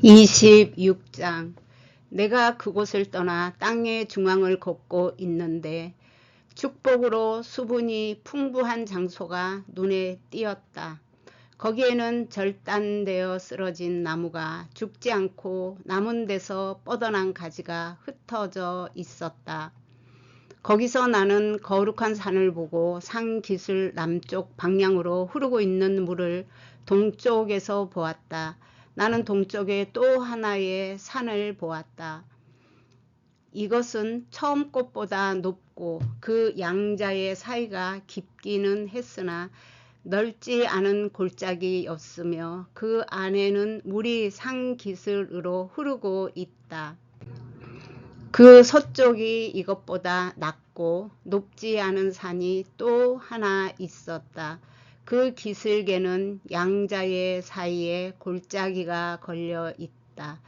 26장. 내가 그곳을 떠나 땅의 중앙을 걷고 있는데 축복으로 수분이 풍부한 장소가 눈에 띄었다. 거기에는 절단되어 쓰러진 나무가 죽지 않고 남은 데서 뻗어난 가지가 흩어져 있었다. 거기서 나는 거룩한 산을 보고 산 기슭 남쪽 방향으로 흐르고 있는 물을 동쪽에서 보았다. 나는 동쪽에 또 하나의 산을 보았다. 이것은 처음 꽃보다 높고 그 양자의 사이가 깊기는 했으나 넓지 않은 골짜기였으며 그 안에는 물이 산 기슭으로 흐르고 있다. 그 서쪽이 이것보다 낮고 높지 않은 산이 또 하나 있었다. 그 기슭에는 양자의 사이에 골짜기가 걸려 있다.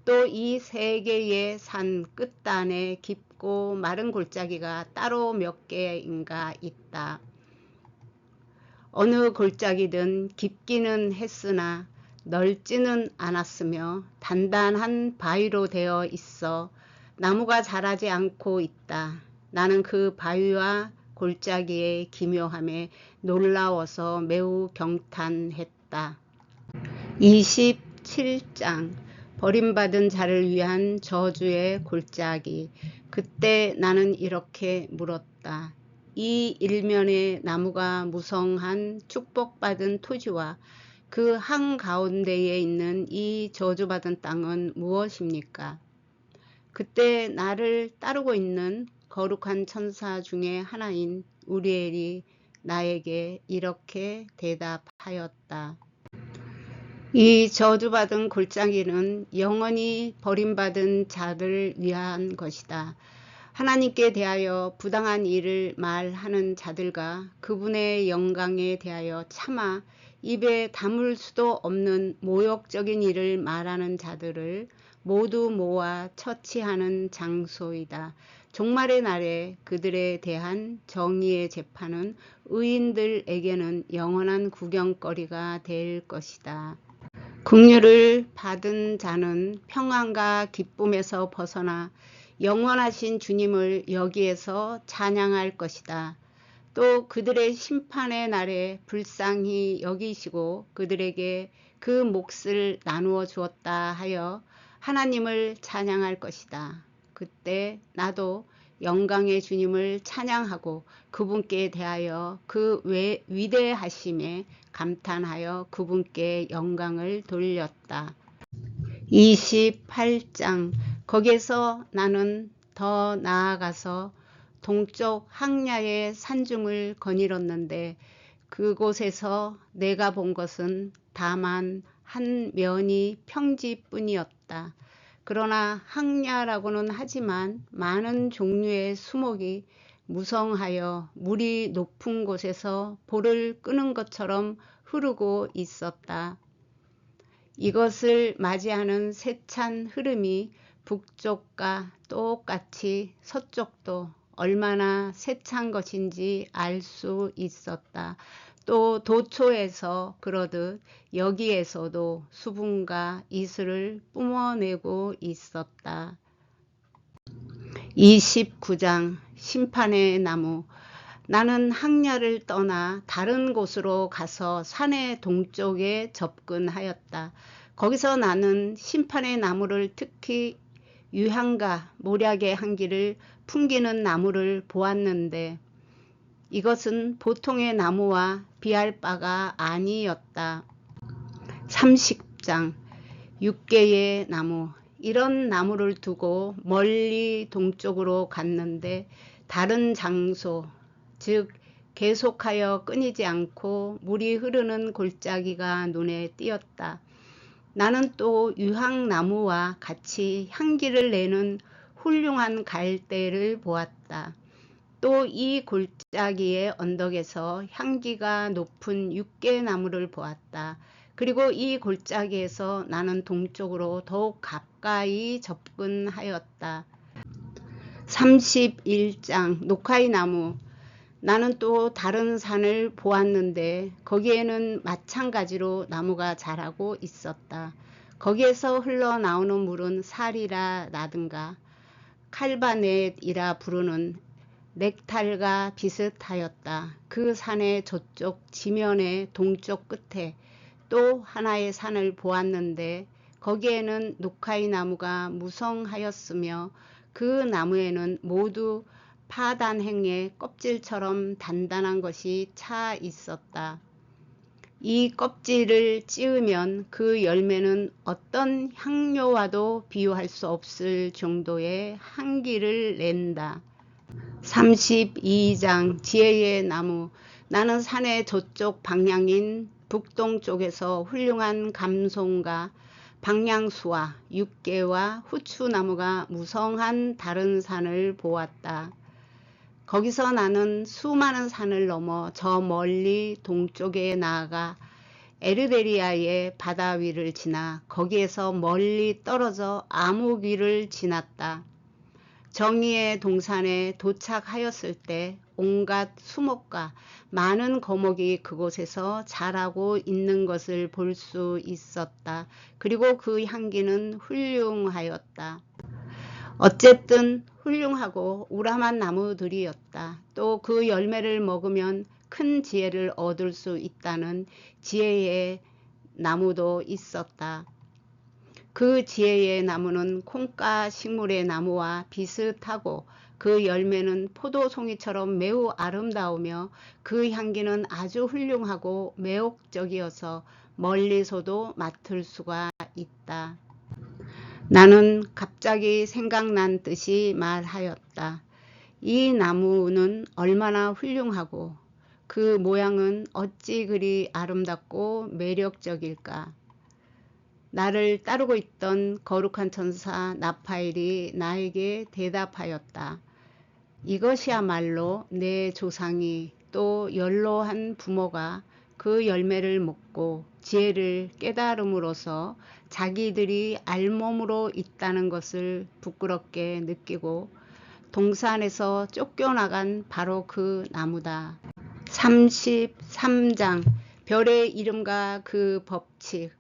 또 이 세 개의 산 끝단에 깊고 마른 골짜기가 따로 몇 개인가 있다. 어느 골짜기든 깊기는 했으나 넓지는 않았으며 단단한 바위로 되어 있어 나무가 자라지 않고 있다. 나는 그 바위와 골짜기의 기묘함에 놀라워서 매우 경탄했다. 27장. 버림받은 자를 위한 저주의 골짜기. 그때 나는 이렇게 물었다. 이 일면의 나무가 무성한 축복받은 토지와 그 한가운데에 있는 이 저주받은 땅은 무엇입니까? 그때 나를 따르고 있는 거룩한 천사 중에 하나인 우리엘이 나에게 이렇게 대답하였다. 이 저주받은 골짜기는 영원히 버림받은 자를 위한 것이다. 하나님께 대하여 부당한 일을 말하는 자들과 그분의 영광에 대하여 차마 입에 담을 수도 없는 모욕적인 일을 말하는 자들을 모두 모아 처치하는 장소이다. 종말의 날에 그들에 대한 정의의 재판은 의인들에게는 영원한 구경거리가 될 것이다. 긍휼을 받은 자는 평안과 기쁨에서 벗어나 영원하신 주님을 여기에서 찬양할 것이다. 또 그들의 심판의 날에 불쌍히 여기시고 그들에게 그 몫을 나누어 주었다 하여 하나님을 찬양할 것이다. 그때 나도 영광의 주님을 찬양하고 그분께 대하여 그 위대하심에 감탄하여 그분께 영광을 돌렸다. 28장. 거기에서 나는 더 나아가서 동쪽 항야의 산중을 거닐었는데 그곳에서 내가 본 것은 다만 한 면이 평지뿐이었다. 그러나 항야라고는 하지만 많은 종류의 수목이 무성하여 물이 높은 곳에서 볼을 끄는 것처럼 흐르고 있었다. 이것을 맞이하는 세찬 흐름이 북쪽과 똑같이 서쪽도 얼마나 세찬 것인지 알 수 있었다. 또 도초에서 그러듯 여기에서도 수분과 이슬을 뿜어내고 있었다. 29장. 심판의 나무. 나는 항야를 떠나 다른 곳으로 가서 산의 동쪽에 접근하였다. 거기서 나는 심판의 나무를, 특히 유향과 몰약의 향기를 풍기는 나무를 보았는데 이것은 보통의 나무와 비할 바가 아니었다. 30장. 6개의 나무. 이런 나무를 두고 멀리 동쪽으로 갔는데 다른 장소, 즉 계속하여 끊이지 않고 물이 흐르는 골짜기가 눈에 띄었다. 나는 또 유향나무와 같이 향기를 내는 훌륭한 갈대를 보았다. 또 이 골짜기의 언덕에서 향기가 높은 6개 나무를 보았다. 그리고 이 골짜기에서 나는 동쪽으로 더욱 가까이 접근하였다. 31장. 녹화의 나무. 나는 또 다른 산을 보았는데 거기에는 마찬가지로 나무가 자라고 있었다. 거기에서 흘러나오는 물은 살이라 나든가 칼바넷이라 부르는 넥탈과 비슷하였다. 그 산의 저쪽 지면의 동쪽 끝에 또 하나의 산을 보았는데 거기에는 누카이 나무가 무성하였으며 그 나무에는 모두 파단행의 껍질처럼 단단한 것이 차 있었다. 이 껍질을 찌으면 그 열매는 어떤 향료와도 비유할 수 없을 정도의 향기를 낸다. 32장 지혜의 나무. 나는 산의 저쪽 방향인 북동쪽에서 훌륭한 감송과 박량수와 육개와 후추나무가 무성한 다른 산을 보았다. 거기서 나는 수많은 산을 넘어 저 멀리 동쪽에 나아가 에르베리아의 바다 위를 지나 거기에서 멀리 떨어져 아무귀를 지났다. 정의의 동산에 도착하였을 때 온갖 수목과 많은 거목이 그곳에서 자라고 있는 것을 볼 수 있었다. 그리고 그 향기는 훌륭하였다. 어쨌든 훌륭하고 우람한 나무들이었다. 또 그 열매를 먹으면 큰 지혜를 얻을 수 있다는 지혜의 나무도 있었다. 그 지혜의 나무는 콩가 식물의 나무와 비슷하고 그 열매는 포도송이처럼 매우 아름다우며 그 향기는 아주 훌륭하고 매혹적이어서 멀리서도 맡을 수가 있다. 나는 갑자기 생각난 듯이 말하였다. 이 나무는 얼마나 훌륭하고 그 모양은 어찌 그리 아름답고 매력적일까. 나를 따르고 있던 거룩한 천사 나파엘이 나에게 대답하였다. 이것이야말로 내 조상이 또 연로한 부모가 그 열매를 먹고 지혜를 깨달음으로써 자기들이 알몸으로 있다는 것을 부끄럽게 느끼고 동산에서 쫓겨나간 바로 그 나무다. 33장 별의 이름과 그 법칙.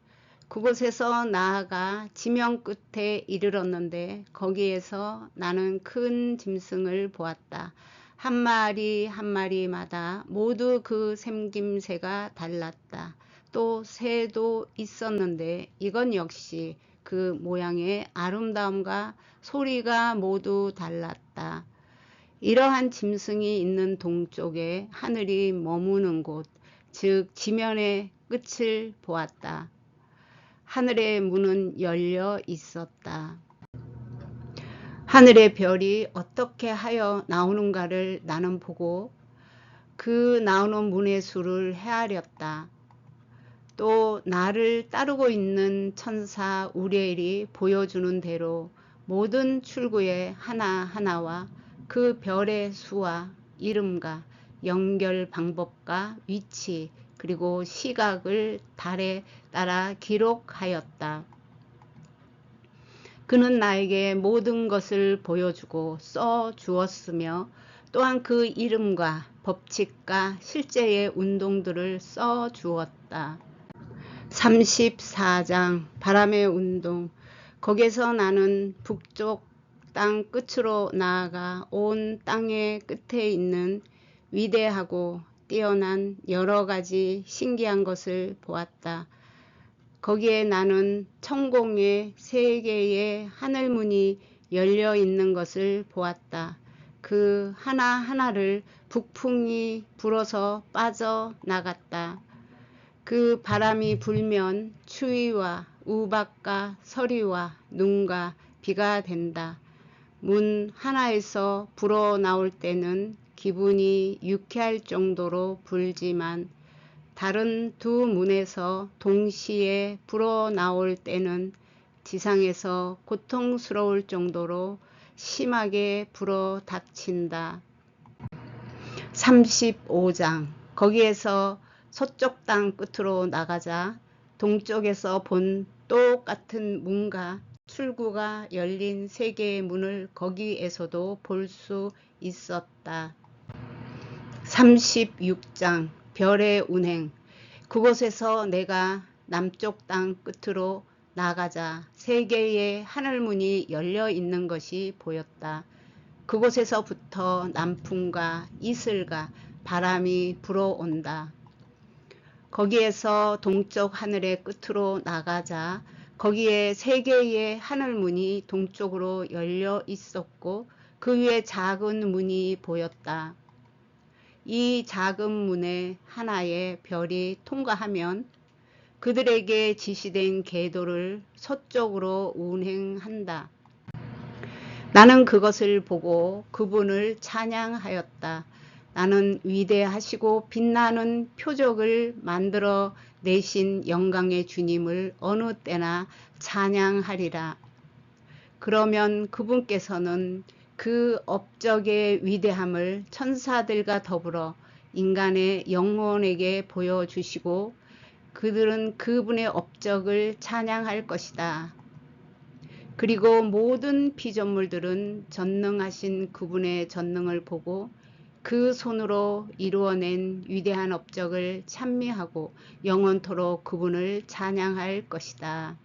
그곳에서 나아가 지면 끝에 이르렀는데 거기에서 나는 큰 짐승을 보았다. 한 마리 한 마리마다 모두 그 생김새가 달랐다. 또 새도 있었는데 이건 역시 그 모양의 아름다움과 소리가 모두 달랐다. 이러한 짐승이 있는 동쪽에 하늘이 머무는 곳, 즉 지면의 끝을 보았다. 하늘의 문은 열려 있었다. 하늘의 별이 어떻게 하여 나오는가를 나는 보고 그 나오는 문의 수를 헤아렸다. 또 나를 따르고 있는 천사 우리엘이 보여주는 대로 모든 출구의 하나하나와 그 별의 수와 이름과 연결 방법과 위치 그리고 시각을 달에 따라 기록하였다. 그는 나에게 모든 것을 보여주고 써 주었으며 또한 그 이름과 법칙과 실제의 운동들을 써 주었다. 34장 바람의 운동. 거기서 나는 북쪽 땅 끝으로 나아가 온 땅의 끝에 있는 위대하고 뛰어난 여러 가지 신기한 것을 보았다. 거기에 나는 천공의 세 개의 하늘문이 열려 있는 것을 보았다. 그 하나하나를 북풍이 불어서 빠져나갔다. 그 바람이 불면 추위와 우박과 서리와 눈과 비가 된다. 문 하나에서 불어나올 때는 기분이 유쾌할 정도로 불지만 다른 두 문에서 동시에 불어나올 때는 지상에서 고통스러울 정도로 심하게 불어 닥친다. 35장 거기에서 서쪽 땅 끝으로 나가자 동쪽에서 본 똑같은 문과 출구가 열린 세 개의 문을 거기에서도 볼 수 있었다. 36장 별의 운행. 그곳에서 내가 남쪽 땅 끝으로 나가자 세 개의 하늘문이 열려 있는 것이 보였다. 그곳에서부터 남풍과 이슬과 바람이 불어온다. 거기에서 동쪽 하늘의 끝으로 나가자 거기에 세 개의 하늘문이 동쪽으로 열려 있었고 그 위에 작은 문이 보였다. 이 작은 문에 하나의 별이 통과하면 그들에게 지시된 궤도를 서쪽으로 운행한다. 나는 그것을 보고 그분을 찬양하였다. 나는 위대하시고 빛나는 표적을 만들어 내신 영광의 주님을 어느 때나 찬양하리라. 그러면 그분께서는 그 업적의 위대함을 천사들과 더불어 인간의 영혼에게 보여주시고 그들은 그분의 업적을 찬양할 것이다. 그리고 모든 피조물들은 전능하신 그분의 전능을 보고 그 손으로 이루어낸 위대한 업적을 찬미하고 영원토록 그분을 찬양할 것이다.